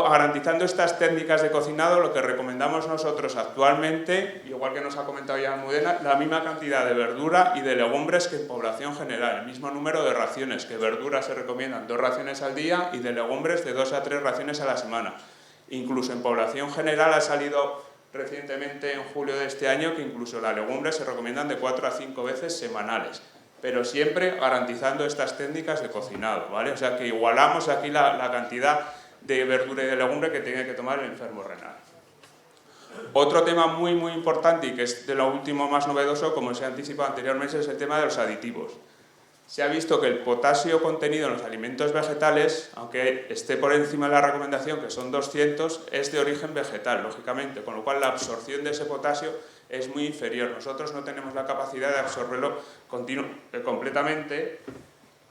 garantizando estas técnicas de cocinado, lo que recomendamos nosotros actualmente, igual que nos ha comentado ya Almudena, la misma cantidad de verdura y de legumbres que en población general, el mismo número de raciones, que verduras se recomiendan 2 raciones al día y de legumbres de 2 a 3 raciones a la semana. Incluso en población general ha salido recientemente en julio de este año que incluso las legumbres se recomiendan de 4 a 5 veces semanales, pero siempre garantizando estas técnicas de cocinado, ¿vale? O sea que igualamos aquí la cantidad de verdura y de legumbre que tiene que tomar el enfermo renal. Otro tema muy importante y que es de lo último más novedoso, como se ha anticipado anteriormente, es el tema de los aditivos. Se ha visto que el potasio contenido en los alimentos vegetales, aunque esté por encima de la recomendación, que son 200, es de origen vegetal, lógicamente, con lo cual la absorción de ese potasio es muy inferior. Nosotros no tenemos la capacidad de absorberlo completamente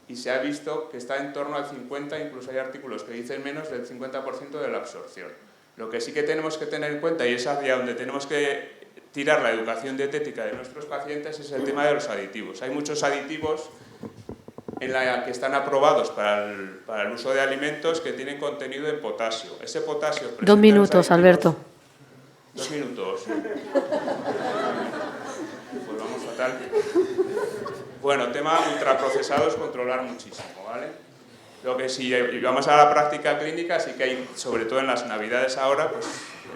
y se ha visto que está en torno al 50, incluso hay artículos que dicen menos del 50% de la absorción. Lo que sí que tenemos que tener en cuenta, y es hacia donde tenemos que tirar la educación dietética de nuestros pacientes, es el tema de los aditivos. Hay muchos aditivos que están aprobados para el uso de alimentos que tienen contenido de potasio. Ese potasio... 2 minutos, Alberto. 2 minutos. Pues vamos fatal. Bueno, tema ultraprocesados, controlar muchísimo, ¿vale? Lo que si vamos a la práctica clínica, sí que hay, sobre todo en las navidades ahora, pues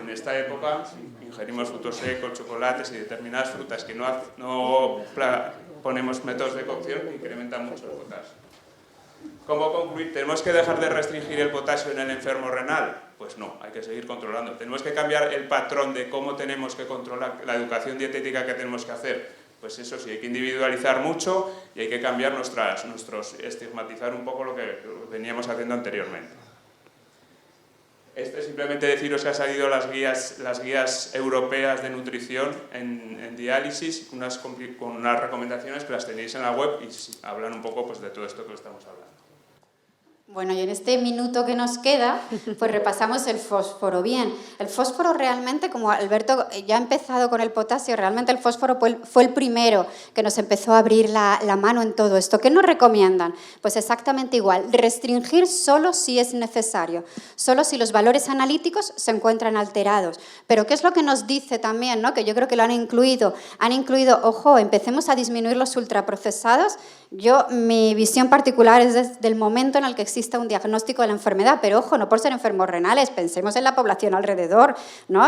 en esta época, si ingerimos frutos secos, chocolates y determinadas frutas que no ponemos métodos de cocción que incrementan mucho el potasio. ¿Cómo concluir? ¿Tenemos que dejar de restringir el potasio en el enfermo renal? Pues no, hay que seguir controlando. Tenemos que cambiar el patrón de cómo tenemos que controlar la educación dietética que tenemos que hacer. Pues eso sí, hay que individualizar mucho y hay que cambiar estigmatizar un poco lo que veníamos haciendo anteriormente. Simplemente deciros que han salido las guías europeas de nutrición en diálisis, con unas recomendaciones que las tenéis en la web y hablan un poco pues, de todo esto que estamos hablando. Bueno, y en este minuto que nos queda, pues repasamos el fósforo. Bien, el fósforo realmente, como Alberto ya ha empezado con el potasio, realmente el fósforo fue el primero que nos empezó a abrir la mano en todo esto. ¿Qué nos recomiendan? Pues exactamente igual, restringir solo si es necesario, solo si los valores analíticos se encuentran alterados. Pero ¿qué es lo que nos dice también, ¿no? Que yo creo que lo han incluido, ojo, empecemos a disminuir los ultraprocesados. Mi visión particular es desde el momento en el que exista un diagnóstico de la enfermedad, pero ojo, no por ser enfermos renales, pensemos en la población alrededor, ¿no?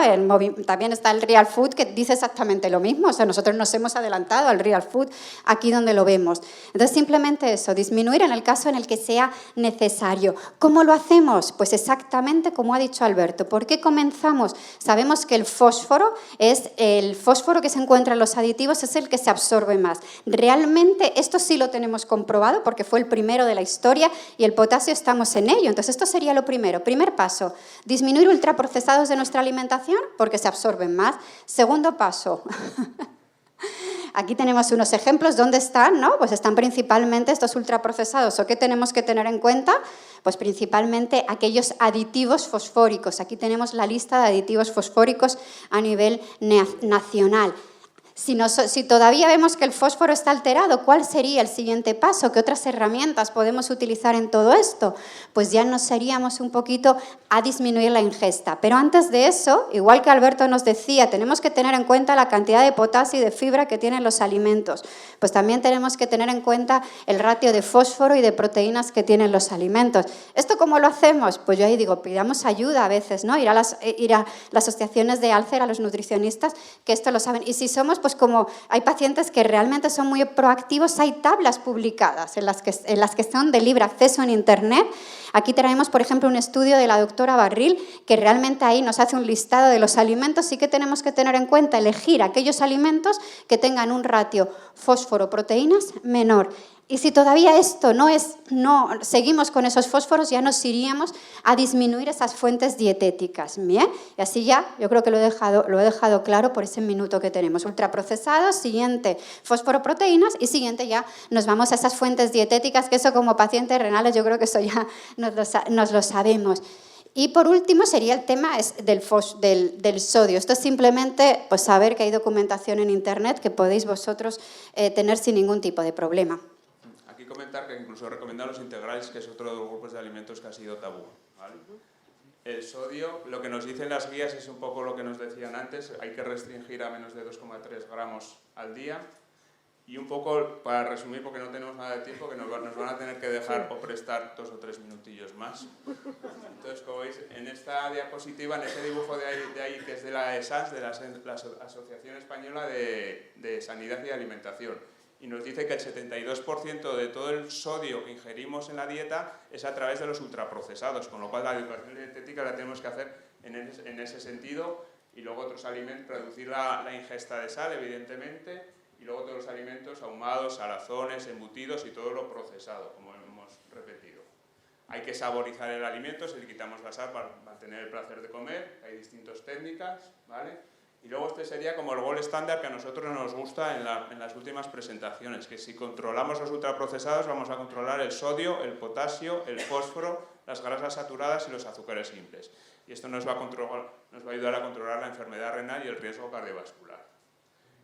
También está el real food que dice exactamente lo mismo, o sea, nosotros nos hemos adelantado al real food aquí donde lo vemos. Entonces, simplemente eso, disminuir en el caso en el que sea necesario. ¿Cómo lo hacemos? Pues exactamente como ha dicho Alberto. ¿Por qué comenzamos? Sabemos que el fósforo que se encuentra en los aditivos es el que se absorbe más. Realmente esto sí lo tenemos comprobado porque fue el primero de la historia y el potasio estamos en ello. Entonces esto sería lo primero. Primer paso, disminuir ultraprocesados de nuestra alimentación porque se absorben más. Segundo paso, aquí tenemos unos ejemplos. ¿Dónde están? ¿No? Pues están principalmente estos ultraprocesados. ¿O qué tenemos que tener en cuenta? Pues principalmente aquellos aditivos fosfóricos. Aquí tenemos la lista de aditivos fosfóricos a nivel nacional. Si todavía vemos que el fósforo está alterado, ¿cuál sería el siguiente paso? ¿Qué otras herramientas podemos utilizar en todo esto? Pues ya nos iríamos un poquito a disminuir la ingesta. Pero antes de eso, igual que Alberto nos decía, tenemos que tener en cuenta la cantidad de potasio y de fibra que tienen los alimentos. Pues también tenemos que tener en cuenta el ratio de fósforo y de proteínas que tienen los alimentos. ¿Esto cómo lo hacemos? Pues yo ahí digo, pidamos ayuda a veces, ¿no? Ir a las asociaciones de Alcer, a los nutricionistas, que esto lo saben. Y si somos, pues como hay pacientes que realmente son muy proactivos, hay tablas publicadas en las que son de libre acceso en Internet. Aquí traemos, por ejemplo, un estudio de la doctora Barril, que realmente ahí nos hace un listado de los alimentos. Sí que tenemos que tener en cuenta elegir aquellos alimentos que tengan un ratio fósforo-proteínas menor. Y si todavía esto no seguimos con esos fósforos, ya nos iríamos a disminuir esas fuentes dietéticas. Bien, y así ya, yo creo que lo he dejado claro por ese minuto que tenemos. Ultraprocesados, siguiente, fósforo-proteínas, y siguiente ya nos vamos a esas fuentes dietéticas, que eso como pacientes renales yo creo que eso ya nos lo sabemos. Y por último sería el tema del sodio. Esto es simplemente pues, saber que hay documentación en Internet que podéis vosotros tener sin ningún tipo de problema. Comentar que incluso recomendar los integrales, que es otro de los grupos de alimentos que ha sido tabú, ¿vale? El sodio, lo que nos dicen las guías es un poco lo que nos decían antes, hay que restringir a menos de 2,3 gramos al día. Y un poco, para resumir, porque no tenemos nada de tiempo, que nos van a tener que dejar o prestar 2 o 3 minutillos más. Entonces, como veis, en esta diapositiva, en este dibujo de ahí que es de la ESAS, de la Asociación Española de Sanidad y Alimentación, y nos dice que el 72% de todo el sodio que ingerimos en la dieta es a través de los ultraprocesados, con lo cual la educación dietética la tenemos que hacer en ese sentido, y luego otros alimentos, reducir la ingesta de sal, evidentemente, y luego todos los alimentos ahumados, salazones, embutidos y todo lo procesado, como hemos repetido. Hay que saborizar el alimento, si le quitamos la sal para mantener el placer de comer, hay distintas técnicas, ¿vale? Y luego este sería como el gol estándar que a nosotros nos gusta en las últimas presentaciones, que si controlamos los ultraprocesados vamos a controlar el sodio, el potasio, el fósforo, las grasas saturadas y los azúcares simples. Y esto nos va a ayudar a controlar la enfermedad renal y el riesgo cardiovascular,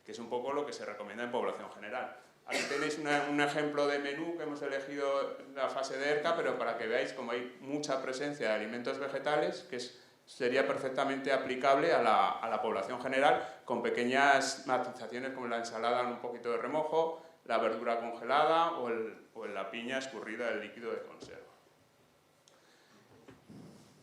que es un poco lo que se recomienda en población general. Aquí tenéis un ejemplo de menú que hemos elegido en la fase de ERCA, pero para que veáis como hay mucha presencia de alimentos vegetales, que sería perfectamente aplicable a la población general, con pequeñas matizaciones como la ensalada en un poquito de remojo, la verdura congelada o la piña escurrida del líquido de conserva.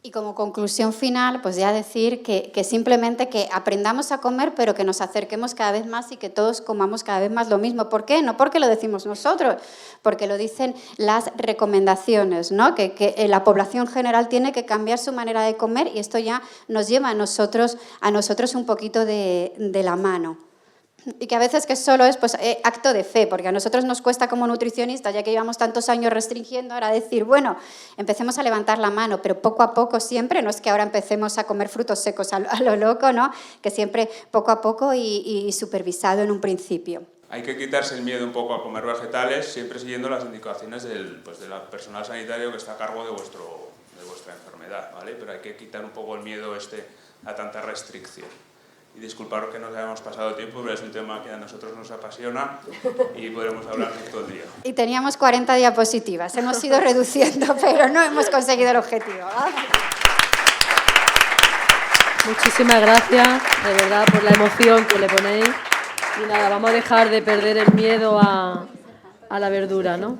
Y como conclusión final, pues ya decir que simplemente que aprendamos a comer, pero que nos acerquemos cada vez más y que todos comamos cada vez más lo mismo. ¿Por qué? No porque lo decimos nosotros, porque lo dicen las recomendaciones, ¿no? Que la población general tiene que cambiar su manera de comer, y esto ya nos lleva a nosotros un poquito de la mano. Y que a veces que solo es pues, acto de fe, porque a nosotros nos cuesta como nutricionistas, ya que llevamos tantos años restringiendo, ahora decir, bueno, empecemos a levantar la mano, pero poco a poco siempre, no es que ahora empecemos a comer frutos secos a lo loco, ¿no? Que siempre poco a poco y supervisado en un principio. Hay que quitarse el miedo un poco a comer vegetales, siempre siguiendo las indicaciones del personal sanitario que está a cargo de vuestra enfermedad, ¿vale? Pero hay que quitar un poco el miedo a tanta restricción. Y disculparos que nos hayamos pasado tiempo, pero es un tema que a nosotros nos apasiona y podremos hablar todo el día. Y teníamos 40 diapositivas, hemos ido reduciendo, pero no hemos conseguido el objetivo. Muchísimas gracias, de verdad, por la emoción que le ponéis. Y nada, vamos a dejar de perder el miedo a la verdura, ¿no?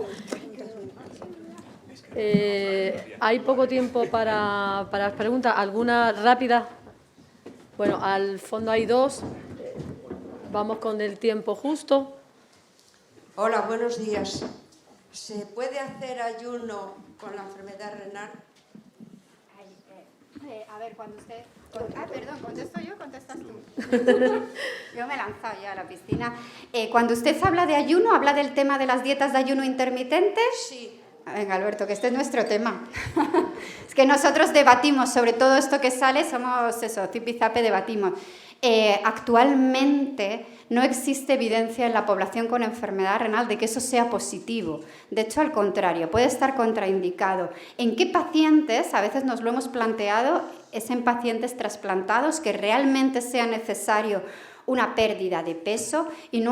Hay poco tiempo para las preguntas. ¿Alguna rápida? Bueno, al fondo hay dos. Vamos con el tiempo justo. Hola, buenos días. ¿Se puede hacer ayuno con la enfermedad renal? A ver, cuando usted... perdón, ¿contesto yo o contestas tú? Yo me he lanzado ya a la piscina. Cuando usted habla de ayuno, ¿habla del tema de las dietas de ayuno intermitentes? Sí. Venga, Alberto, que este es nuestro tema. Es que nosotros debatimos sobre todo esto que sale, somos eso, zipizape, debatimos. Actualmente no existe evidencia en la población con enfermedad renal de que eso sea positivo. De hecho, al contrario, puede estar contraindicado. ¿En qué pacientes? A veces nos lo hemos planteado, es en pacientes trasplantados que realmente sea necesario una pérdida de peso y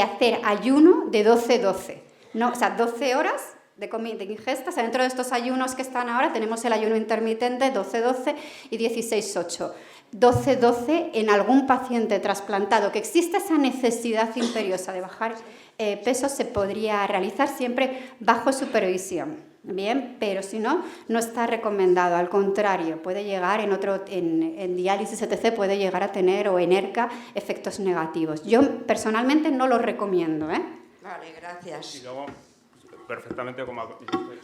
hacer ayuno de 12-12. No, o sea, 12 horas de ingesta. O sea, dentro de estos ayunos que están ahora tenemos el ayuno intermitente 12-12 y 16-8. 12-12 en algún paciente trasplantado que exista esa necesidad imperiosa de bajar peso se podría realizar siempre bajo supervisión, bien, pero si no, no está recomendado, al contrario, puede llegar en diálisis etc. puede llegar a tener o en ERCA efectos negativos. Yo personalmente no lo recomiendo, Vale, gracias. Y luego, perfectamente, como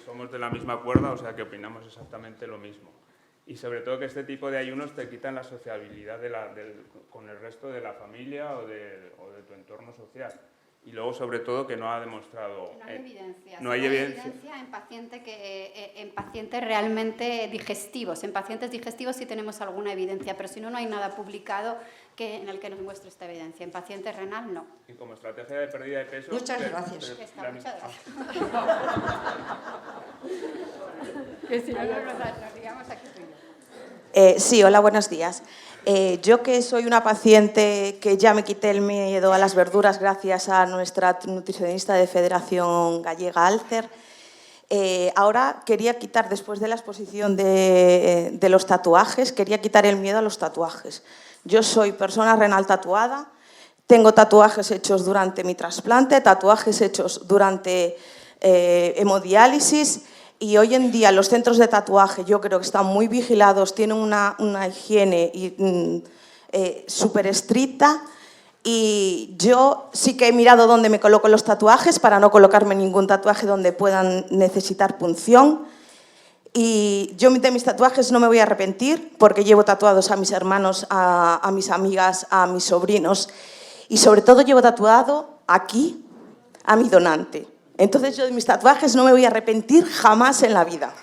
somos de la misma cuerda, o sea que opinamos exactamente lo mismo. Y sobre todo que este tipo de ayunos te quitan la sociabilidad con el resto de la familia o de tu entorno social. Y luego, sobre todo, que no ha demostrado... No hay evidencia. No hay evidencia en pacientes realmente digestivos. En pacientes digestivos sí tenemos alguna evidencia, pero si no, no hay nada publicado en el que nos muestre esta evidencia. En pacientes renal, no. Y como estrategia de pérdida de peso... Muchas gracias. Muchas gracias. Sí, hola, buenos días. Yo que soy una paciente que ya me quité el miedo a las verduras gracias a nuestra nutricionista de Federación Gallega Alcer, ahora quería quitar, después de la exposición de los tatuajes, quería quitar el miedo a los tatuajes. Yo soy persona renal tatuada, tengo tatuajes hechos durante mi trasplante, tatuajes hechos durante hemodiálisis. Y hoy en día los centros de tatuaje yo creo que están muy vigilados, tienen una higiene súper estricta y yo sí que he mirado dónde me coloco los tatuajes para no colocarme ningún tatuaje donde puedan necesitar punción. Y yo de mis tatuajes no me voy a arrepentir porque llevo tatuados a mis hermanos, a mis amigas, a mis sobrinos y sobre todo llevo tatuado aquí a mi donante. Entonces yo de mis tatuajes no me voy a arrepentir jamás en la vida.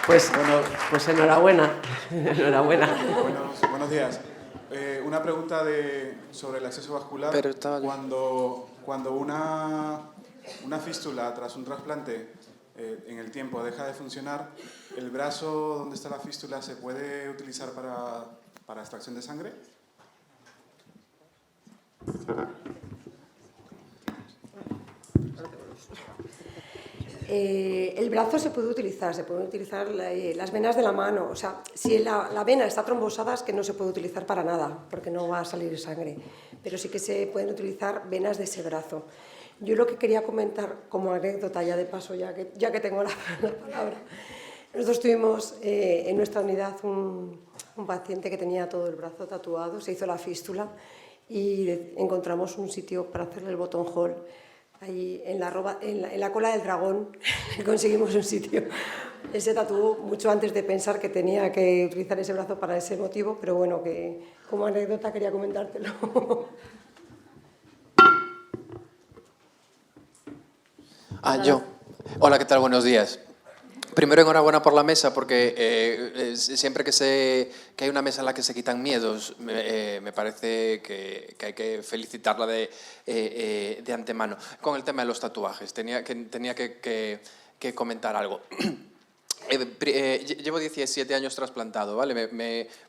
Pues enhorabuena. Enhorabuena. Buenos días. Una pregunta sobre el acceso vascular. Cuando una fístula tras un trasplante en el tiempo deja de funcionar, ¿el brazo donde está la fístula se puede utilizar para extracción de sangre? El brazo se pueden utilizar las venas de la mano. O sea, si la vena está trombosada es que no se puede utilizar para nada, porque no va a salir sangre. Pero sí que se pueden utilizar venas de ese brazo. Yo lo que quería comentar como anécdota, ya de paso, ya que tengo la palabra. Nosotros tuvimos en nuestra unidad un paciente que tenía todo el brazo tatuado, se hizo la fístula y encontramos un sitio para hacerle el button hole. Ahí en la cola del dragón conseguimos un sitio. Él se tatuó mucho antes de pensar que tenía que utilizar ese brazo para ese motivo, pero bueno, que como anécdota quería comentártelo. Yo. Hola, ¿qué tal? Buenos días. Primero, enhorabuena por la mesa, porque siempre que hay una mesa en la que se quitan miedos, me parece que hay que felicitarla de antemano. Con el tema de los tatuajes, tenía que comentar algo. Llevo 17 años trasplantado, ¿vale?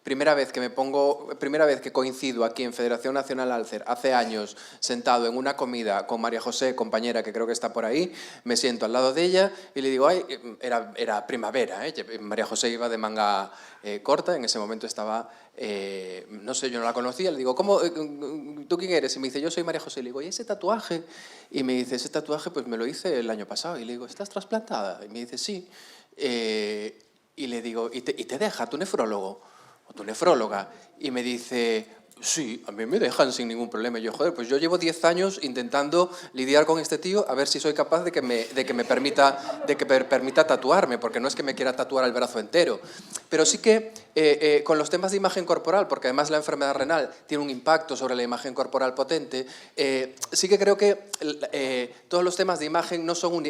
Primera vez que coincido aquí en Federación Nacional Alcer, hace años, sentado en una comida con María José, compañera, que creo que está por ahí, me siento al lado de ella y le digo, ay, era primavera, María José iba de manga corta, en ese momento estaba, no sé, yo no la conocía, le digo, ¿cómo, tú quién eres? Y me dice, yo soy María José, y le digo, ¿y ese tatuaje? Y me dice, ese tatuaje pues me lo hice el año pasado, y le digo, ¿estás trasplantada? Y me dice, sí. Y le digo, ¿y te deja tu nefrólogo o tu nefróloga? Y me dice, sí, a mí me dejan sin ningún problema. Y yo, joder, pues yo llevo 10 años intentando lidiar con este tío a ver si soy capaz de que me permita tatuarme, porque no es que me quiera tatuar el brazo entero. Pero sí que con los temas de imagen corporal, porque además la enfermedad renal tiene un impacto sobre la imagen corporal potente, sí que creo que todos los temas de imagen no son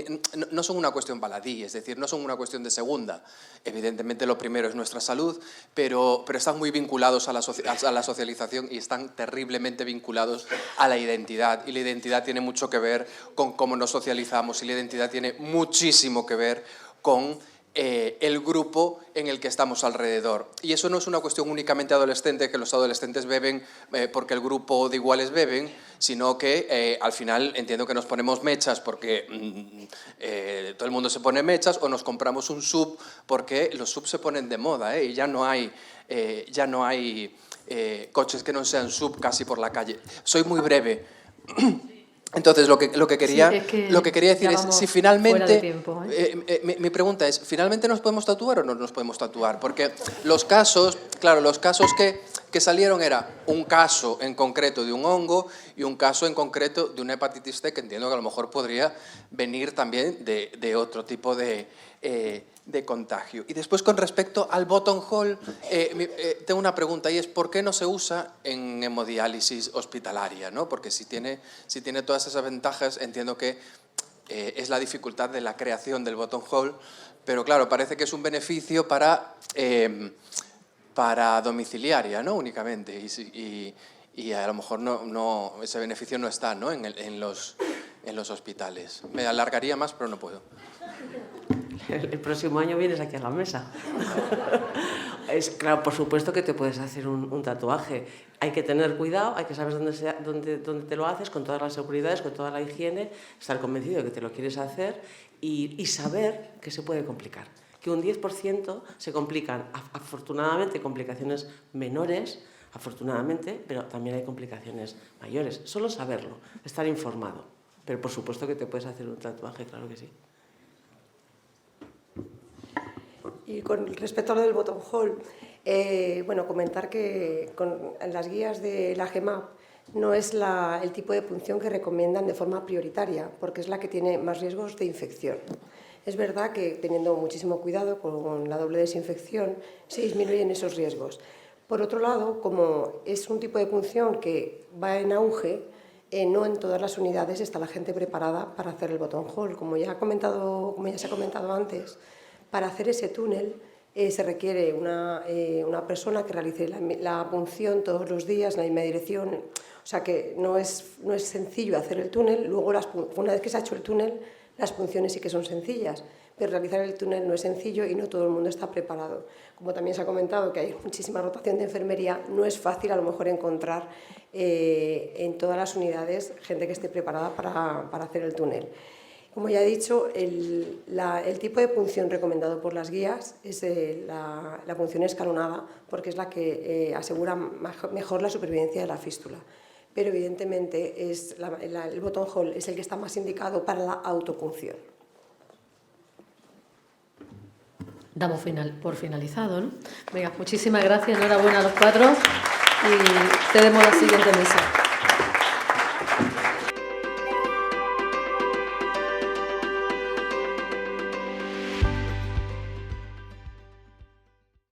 una cuestión baladí, es decir, no son una cuestión de segunda. Evidentemente lo primero es nuestra salud, pero están muy vinculados a la socialización y están terriblemente vinculados a la identidad. Y la identidad tiene mucho que ver con cómo nos socializamos y la identidad tiene muchísimo que ver con el grupo en el que estamos alrededor. Y eso no es una cuestión únicamente adolescente, que los adolescentes beben porque el grupo de iguales beben, sino que al final entiendo que nos ponemos mechas porque todo el mundo se pone mechas, o nos compramos un sub porque los subs se ponen de moda, y ya no hay coches que no sean sub casi por la calle. Soy muy breve. Entonces, lo que quería decir es, si finalmente, mi pregunta es, ¿finalmente nos podemos tatuar o no nos podemos tatuar? Porque los casos que salieron era un caso en concreto de un hongo y un caso en concreto de una hepatitis C, que entiendo que a lo mejor podría venir también de otro tipo de contagio. Y después, con respecto al buttonhole, tengo una pregunta, y es ¿por qué no se usa en hemodiálisis hospitalaria, ¿no? Porque si tiene todas esas ventajas, entiendo que es la dificultad de la creación del buttonhole, pero claro, parece que es un beneficio para domiciliaria, ¿no? Únicamente, y a lo mejor ese beneficio no está, ¿no? en los hospitales. Me alargaría más, pero no puedo. El próximo año vienes aquí a la mesa. Claro, por supuesto que te puedes hacer un tatuaje. Hay que tener cuidado, hay que saber dónde te lo haces, con todas las seguridades, con toda la higiene, estar convencido de que te lo quieres hacer y saber que se puede complicar. Que un 10% se complican, afortunadamente, complicaciones menores, afortunadamente, pero también hay complicaciones mayores. Solo saberlo, estar informado. Pero por supuesto que te puedes hacer un tatuaje, claro que sí. Y con respecto a lo del buttonhole, bueno, comentar que en las guías de la GEMAP no es el tipo de punción que recomiendan de forma prioritaria, porque es la que tiene más riesgos de infección. Es verdad que teniendo muchísimo cuidado con la doble desinfección se disminuyen esos riesgos. Por otro lado, como es un tipo de punción que va en auge, no en todas las unidades está la gente preparada para hacer el buttonhole. Como ya se ha comentado antes, para hacer ese túnel se requiere una persona que realice la punción todos los días en la misma dirección. O sea que no es sencillo hacer el túnel. Luego, una vez que se ha hecho el túnel, las punciones sí que son sencillas, pero realizar el túnel no es sencillo y no todo el mundo está preparado. Como también se ha comentado que hay muchísima rotación de enfermería, no es fácil a lo mejor encontrar en todas las unidades gente que esté preparada para hacer el túnel. Como ya he dicho, el tipo de punción recomendado por las guías es la punción escalonada, porque es la que asegura mejor la supervivencia de la fístula. Pero evidentemente el buttonhole es el que está más indicado para la autopunción. Damos por finalizado, ¿no? Venga, muchísimas gracias, enhorabuena a los cuatro y cedemos la siguiente mesa.